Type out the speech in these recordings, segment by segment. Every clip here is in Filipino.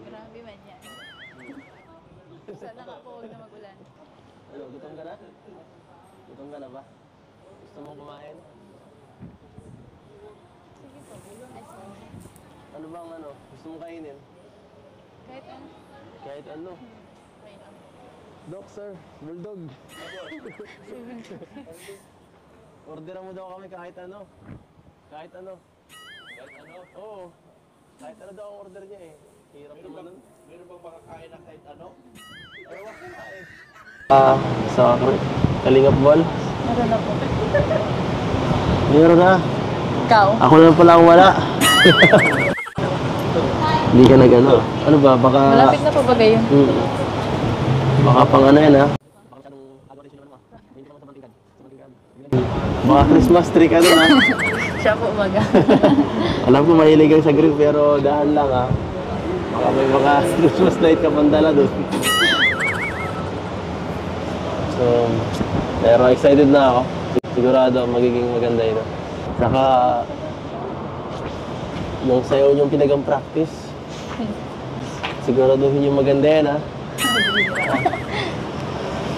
Grabe man yan. Sana nga po huwag na magulan. Ano, gutom ka na? Gutom ka na ba? Gusto mong kumain? Sige po. Ay, sige. Ano bang ano? Gusto mong kainin? Kahit ano. Kahit ano? Okay lang. Doc, sir. Bulldog. Orderan mo daw kami kahit ano. Kahit ano. Kahit ano? Oo. Kahit ano daw ang order niya eh. Hirap naman nun. Meron bang makakain na kahit ano? Ay, wag kang kain. Sa Kalingap Ball. Meron na po. Meron na. Ikaw? Ako na pala ang wala. Hindi ka nag-ano. Ano ba? Baka... Malapit na po ba kayo? Baka pang ano yan ha? Baka Christmas tree ka din ha? Siya po umaga. Alam ko mahilig kang sa grill pero dahan lang ha? Baka may mga Christmas light ka pandala doon. So, pero excited na ako. Sigurado magiging maganda yun. Saka, yung sayaw niyong pinagang practice, siguraduhin yung maganda yan ha?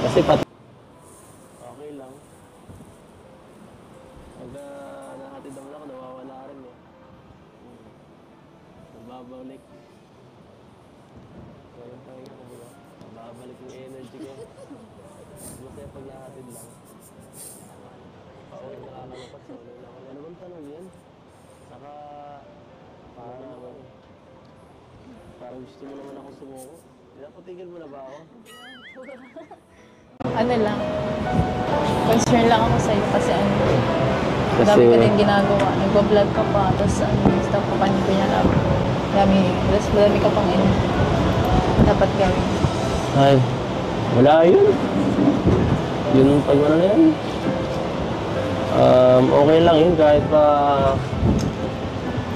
Kasi pati... Okay lang. Pag nahatid naman ako, nawawala rin eh. Nababalik. Walang pahinga ko ba? Nababalik yung energy ko. Masaya pag nahatid lang. Pauwi nakakalapat sa ulo lang. Ano bang tanong yan? Saka... Parang gusto mo naman ako sumuko. Pinapatigil mo na ba ako? Ano lang. Concern lang ako sa'yo kasi ano. Dami ka din ginagawa. Nagbablog ka pa. Tapos ano, stop ka pa niya lang. Dami ka pang dapat gawin. Ay, wala yun. Yun pag ano na yan. Okay lang yun kahit pa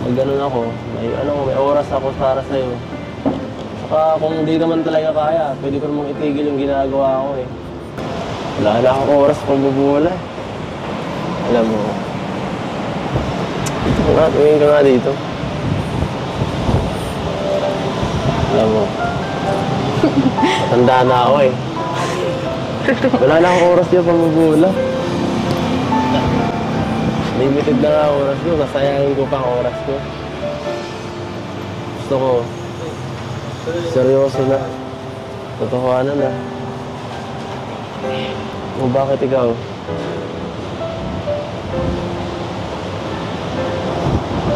mag-ganon ako. May oras ako para sa'yo. Saka kung hindi naman talaga kaya, pwede ko namang itigil yung ginagawa ko eh. Wala na akong oras pang bubula eh. Alam mo. Tumingin ka nga dito. Alam mo. Matanda na ako eh. Wala na akong oras yung pang bubula. Limited na nga oras ko. Nasayangin ko pang oras ko. Gusto ko. Seryoso na. Totohanan na. O bakit ikaw?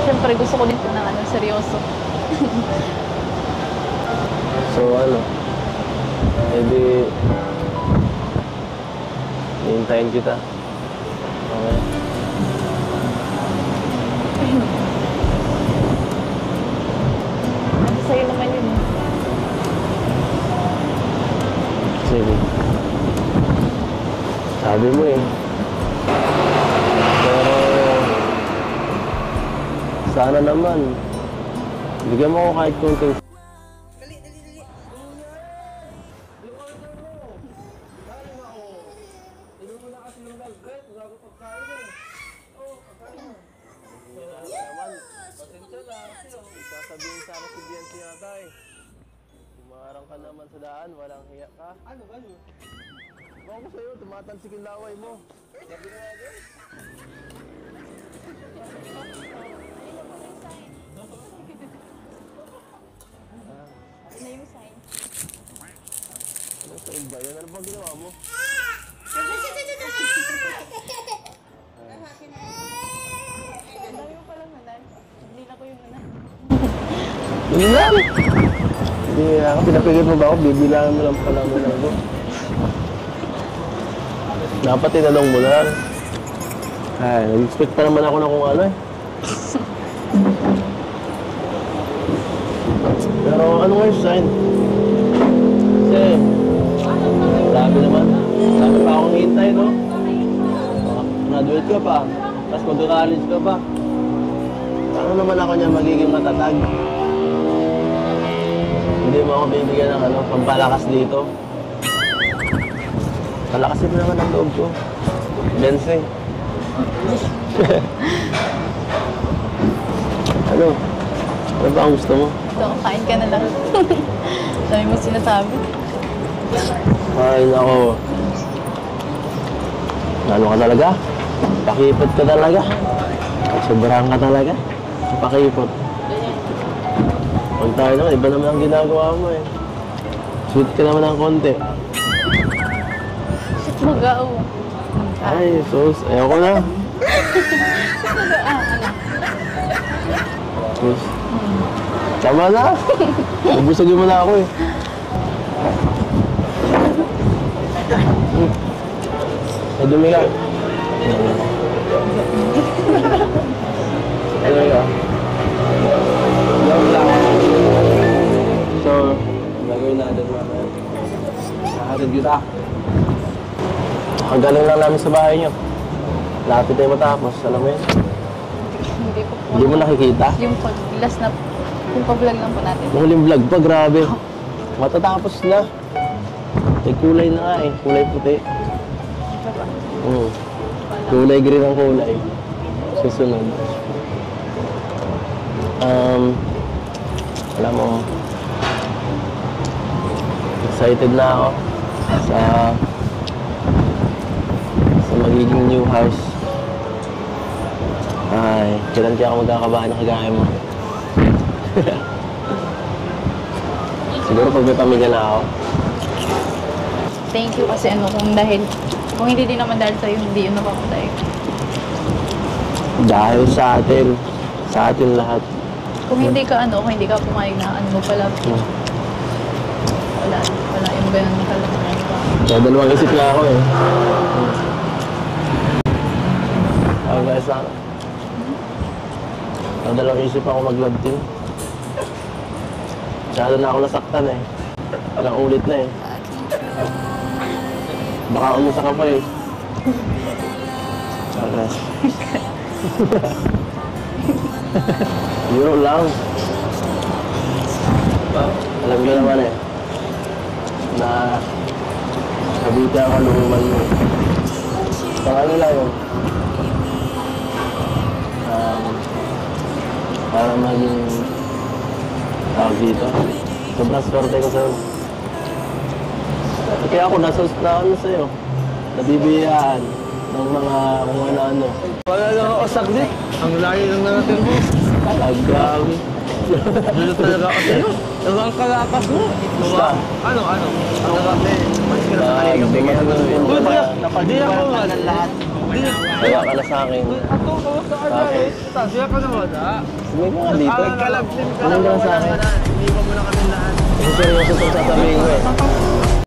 Siyempre gusto ko din po ng seryoso. So ano? Edi... Hintayin kita. Okay? Ano sa'yo naman yun eh. Sige. Sabi mo eh. Pero... Sana naman. Bigyan mo ako kahit konting... Sasabihin sana si Bianci yata eh. Umarang ka naman sa daan, walang hiya ka. Ano? Baka ko sa'yo, tumatalsik yung laway mo. Sabi nga agad. Ano yung sign? Ano sign ba yan? Ano bang ginawa mo? Ang dami mo palang nanay. Nila ko yung nanay. Hindi lang! Hindi ako, pinapigil mo ba ako? Bibilangan mo lang pala mo lang ko. Dapat tinanong mo lang. Ay, nag-expect pa naman ako na kung ano eh. Pero ano nga yung sign? Kasi, sabi naman, sabi pa akong hintay, no? Graduate ka pa, tapos magka-college ka pa. Paano naman ako niya magiging matatag? Hindi mo ako bibigyan ng pampalakas dito. Palakasin mo naman ang loob ko. Bense. Ano? Ano ba ang gusto mo? Ito, kain ka na lang. Dami mo sinasabi. Ay, nako. Ano ka talaga? Pakipot ka talaga. Sobrang ka talaga. Pakipot. Huwag tayo naman, iba naman ang ginagawa mo eh. Sweet ka naman ng konti. Shit, magaw. Ay, sus, ayoko na. Sus. Tama na. Nabusagin mo na ako eh. Ay, dumi ka. Ay, dumi ka. Joke lang. So, ang gagawin natin mamaya. Nahatid kita. Ang galing lang namin sa bahay niyo. Lapit tayo matapos, alam mo yun? Hindi ko po. Hindi mo nakikita? Yung last na, yung pa-vlog lang po natin. Yung huling vlog pa, grabe. Matatapos na. May kulay na nga eh, kulay puti. Ito ba? Kulay green ang kulay. Susunod. Alam mo, excited na ako sa magiging new house. Ay, kailan kaya ako magkakabahan na kagaya mo? Siguro pag may pamilya na ako. Thank you kasi kung hindi din naman dahil sa'yo, hindi yun napapunta eh. Dahil sa atin lahat. Kung hindi ka pumayag na mo pala, wala yung ganun na kalagayan pa. Kaya dalawang isip na ako eh. Ako guys lang. Kaya dalawang isip ako mag-love team. Masyado na ako nasaktan eh. Ilang ulit na eh. Baka umusa ka pa eh. Okay. Euro lang. Alam ko naman eh. Na kabiti ang kalungan mo. Pang ano lang yun. Para maging tawag dito. Sobrang swerte ko sa'yo. Kaya ako nasa sa'yo. Nabibiyaan ng mga kung ano-ano. Wala lang ako saglit. Ang layo lang natin mo. Talaga. Dito talaga ako sa'yo. Ang kalakas mo. Basta. Ano? Ano kasi? Mas ka na sa kanina. Di ako nga lahat. Kaya ka na sa akin. Ako sa kanya eh. Di ako naman ha. Sige mo nga dito. Kalabsin ka Ano lang. ka sa akin? Hindi mo na kami lahat. Kasi seryoso sa sasabihin ko eh.